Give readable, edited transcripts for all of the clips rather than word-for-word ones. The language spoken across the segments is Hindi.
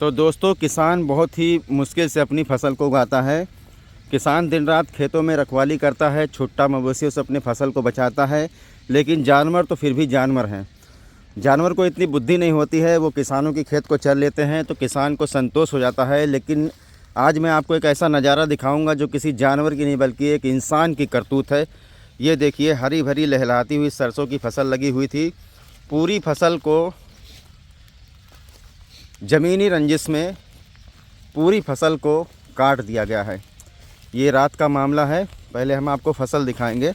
तो दोस्तों, किसान बहुत ही मुश्किल से अपनी फसल को उगाता है। किसान दिन रात खेतों में रखवाली करता है, छुट्टा मवेशियों से अपनी फसल को बचाता है, लेकिन जानवर तो फिर भी जानवर हैं। जानवर को इतनी बुद्धि नहीं होती है, वो किसानों की खेत को चर लेते हैं तो किसान को संतोष हो जाता है। लेकिन आज मैं आपको एक ऐसा नज़ारा दिखाऊंगा जो किसी जानवर की नहीं बल्कि एक इंसान की करतूत है। ये देखिए, हरी भरी लहलहाती हुई सरसों की फसल लगी हुई थी। पूरी फसल को ज़मीनी रंजिश में पूरी फसल को काट दिया गया है। ये रात का मामला है। पहले हम आपको फसल दिखाएंगे।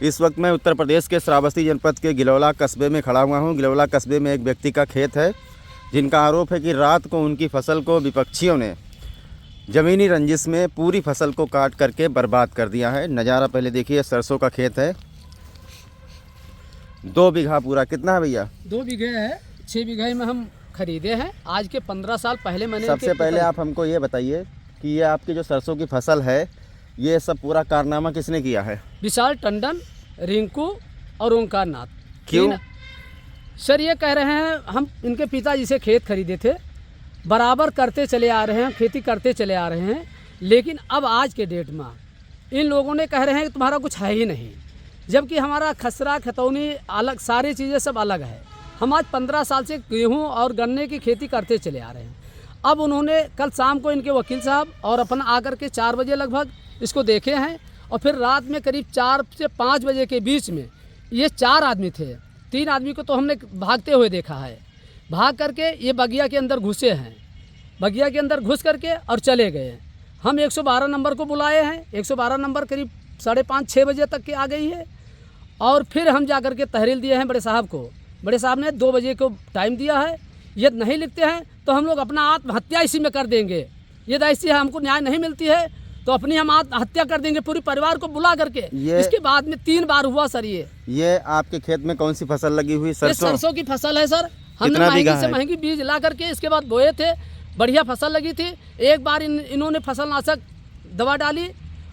इस वक्त मैं उत्तर प्रदेश के श्रावस्ती जनपद के गिलौला कस्बे में खड़ा हुआ हूँ। गिलौला कस्बे में एक व्यक्ति का खेत है जिनका आरोप है कि रात को उनकी फसल को विपक्षियों ने ज़मीनी रंजिश में पूरी फसल को काट करके बर्बाद कर दिया है। नज़ारा पहले देखिए। सरसों का खेत है, 2 बीघा पूरा। कितना है भैया? 2 बीघे है। 6 बीघे में हम खरीदे हैं। आज के 15 साल पहले मैंने सबसे पहले आप हमको ये बताइए कि ये आपकी जो सरसों की फसल है, ये सब पूरा कारनामा किसने किया है? विशाल टंडन, रिंकू और ओंकार नाथ। क्यों? सर ये कह रहे हैं हम इनके पिताजी से खेत खरीदे थे, बराबर करते चले आ रहे हैं, खेती करते चले आ रहे हैं, लेकिन अब आज के डेट में इन लोगों ने कह रहे हैं कि तुम्हारा कुछ है ही नहीं, जबकि हमारा खसरा खतौनी अलग, सारी चीज़ें सब अलग है। हम आज 15 साल से गेहूं और गन्ने की खेती करते चले आ रहे हैं। अब उन्होंने कल शाम को इनके वकील साहब और अपन आकर के 4 बजे लगभग इसको देखे हैं, और फिर रात में करीब 4 से 5 बजे के बीच में ये 4 आदमी थे। 3 आदमी को तो हमने भागते हुए देखा है। भाग करके ये बगिया के अंदर घुसे हैं, बगिया के अंदर घुस करके और चले गए। हम 112 नंबर को बुलाए हैं। 112 नंबर करीब 5:30-6 बजे तक के आ गई है, और फिर हम जा कर के तहरील दिए हैं बड़े साहब को। बड़े साहब ने 2 बजे को टाइम दिया है। ये नहीं लिखते हैं तो हम लोग अपना आत्महत्या इसी में कर देंगे। ये ऐसी है, हमको न्याय नहीं मिलती है तो अपनी हम आत्महत्या कर देंगे, पूरी परिवार को बुला करके। इसके बाद में 3 बार हुआ सर। ये आपके खेत में कौन सी फसल लगी हुई? सरसों की फसल है सर। हमने महंगी से महंगी बीज ला करके इसके बाद बोए थे, बढ़िया फसल लगी थी। एक बार इन्होंने फसल नाशक दवा डाली,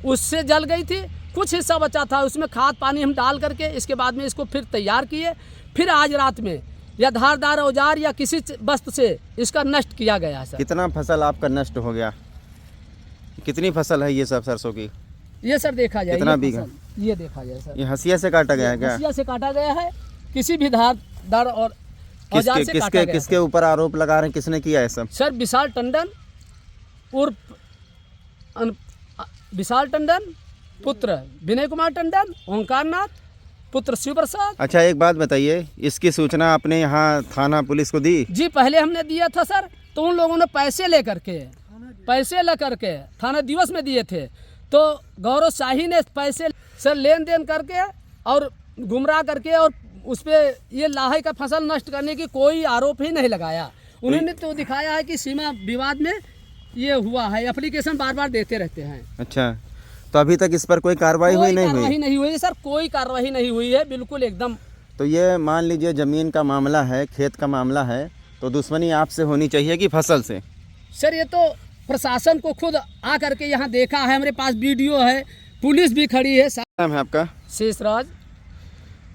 उससे जल गई थी। कुछ हिस्सा बचा था, उसमें खाद पानी हम डाल करके इसके बाद में इसको फिर तैयार किए। फिर आज रात में या धारदार औजार या किसी वस्तु से इसका नष्ट किया गया सर। कितना फसल आपका नष्ट हो गया? कितनी फसल है ये सब सरसों की? ये सर देखा जाए कितना बीघा? ये देखा जाए सर। ये हंसिया से काटा गया है क्या? हंसिया से काटा गया है, किसी भी धारदार और औजार से काटा गया। किसके ऊपर आरोप लगा रहे हैं? किसने किया है सब? सर विशाल टंडन उर्फ विशाल टंडन, पुत्र विनय कुमार टंडन, ओंकार नाथ, पुत्र शिव प्रसाद। अच्छा, एक बात बताइए, इसकी सूचना आपने यहाँ थाना पुलिस को दी? जी पहले हमने दिया था सर, तो उन लोगों ने पैसे लेकर के थाना दिवस में दिए थे। तो गौरव शाही ने पैसे सर लेन देन करके और गुमराह करके और उस पर ये लाहे का फसल नष्ट करने की कोई आरोप ही नहीं लगाया। उन्होंने तो दिखाया है कि सीमा विवाद में ये हुआ है, एप्लीकेशन बार बार देते रहते हैं। अच्छा, तो अभी तक इस पर कोई कार्रवाई हुई नहीं हुई सर, कोई कार्रवाई नहीं हुई है, बिल्कुल एकदम। तो ये मान लीजिए ज़मीन का मामला है, खेत का मामला है, तो दुश्मनी आपसे होनी चाहिए कि फसल से? सर ये तो प्रशासन को खुद आ करके यहाँ देखा है, हमारे पास वीडियो है, पुलिस भी खड़ी है। नाम है आपका? शेषराज।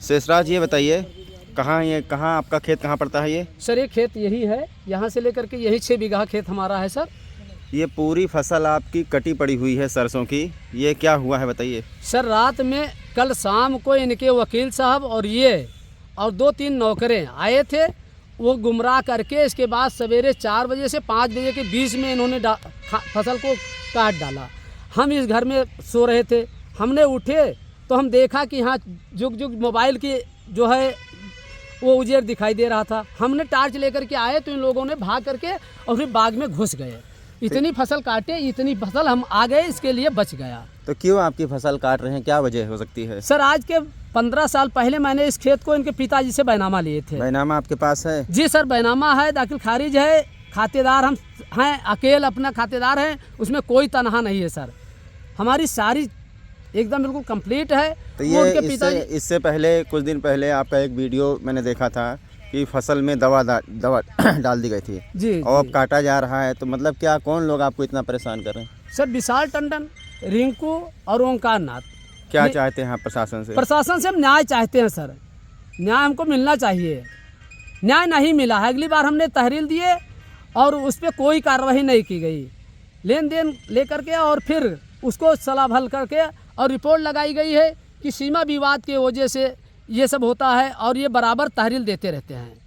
शेषराज, ये बताइए कहाँ आपका खेत कहाँ पड़ता है? ये सर ये खेत यही है, यहाँ से लेकर के यही 6 बीघा खेत हमारा है सर। ये पूरी फसल आपकी कटी पड़ी हुई है सरसों की, ये क्या हुआ है बताइए? सर रात में कल शाम को इनके वकील साहब और ये और 2-3 नौकरें आए थे, वो गुमराह करके इसके बाद सवेरे 4 बजे से 5 बजे के बीच में इन्होंने फसल को काट डाला। हम इस घर में सो रहे थे, हमने उठे तो हम देखा कि यहाँ जुग जुग मोबाइल की जो है वो उजेर दिखाई दे रहा था। हमने टार्च लेकर के आए तो इन लोगों ने भाग करके और फिर बाग में घुस गए। इतनी फसल काटे, इतनी फसल हम आ गए, इसके लिए बच गया। तो क्यों आपकी फसल काट रहे हैं? क्या वजह हो सकती है? सर आज के 15 साल पहले मैंने इस खेत को इनके पिताजी से बैनामा लिए थे। बैनामा आपके पास है? जी सर, बैनामा है, दाखिल खारिज है, खातेदार हम हैं, अकेले अपना खातेदार हैं, उसमें कोई तनहा नहीं है सर। हमारी सारी एकदम बिल्कुल कंप्लीट है। तो ये इससे पहले कुछ दिन पहले आपका एक वीडियो मैंने देखा था कि फसल में दवा डाल दी गई थी जी, और अब काटा जा रहा है, तो मतलब क्या, कौन लोग आपको इतना परेशान कर रहे हैं? सर विशाल टंडन, रिंकू और ओंकार नाथ। क्या चाहते हैं आप प्रशासन से? प्रशासन से हम न्याय चाहते हैं सर, न्याय हमको मिलना चाहिए। न्याय नहीं मिला है। अगली बार हमने तहरील दिए और उस पर कोई कार्रवाई नहीं की गई। लेन देन लेकर के और फिर उसको सलाह हल करके और रिपोर्ट लगाई गई है कि सीमा विवाद की वजह से ये सब होता है और ये बराबर तहरील देते रहते हैं।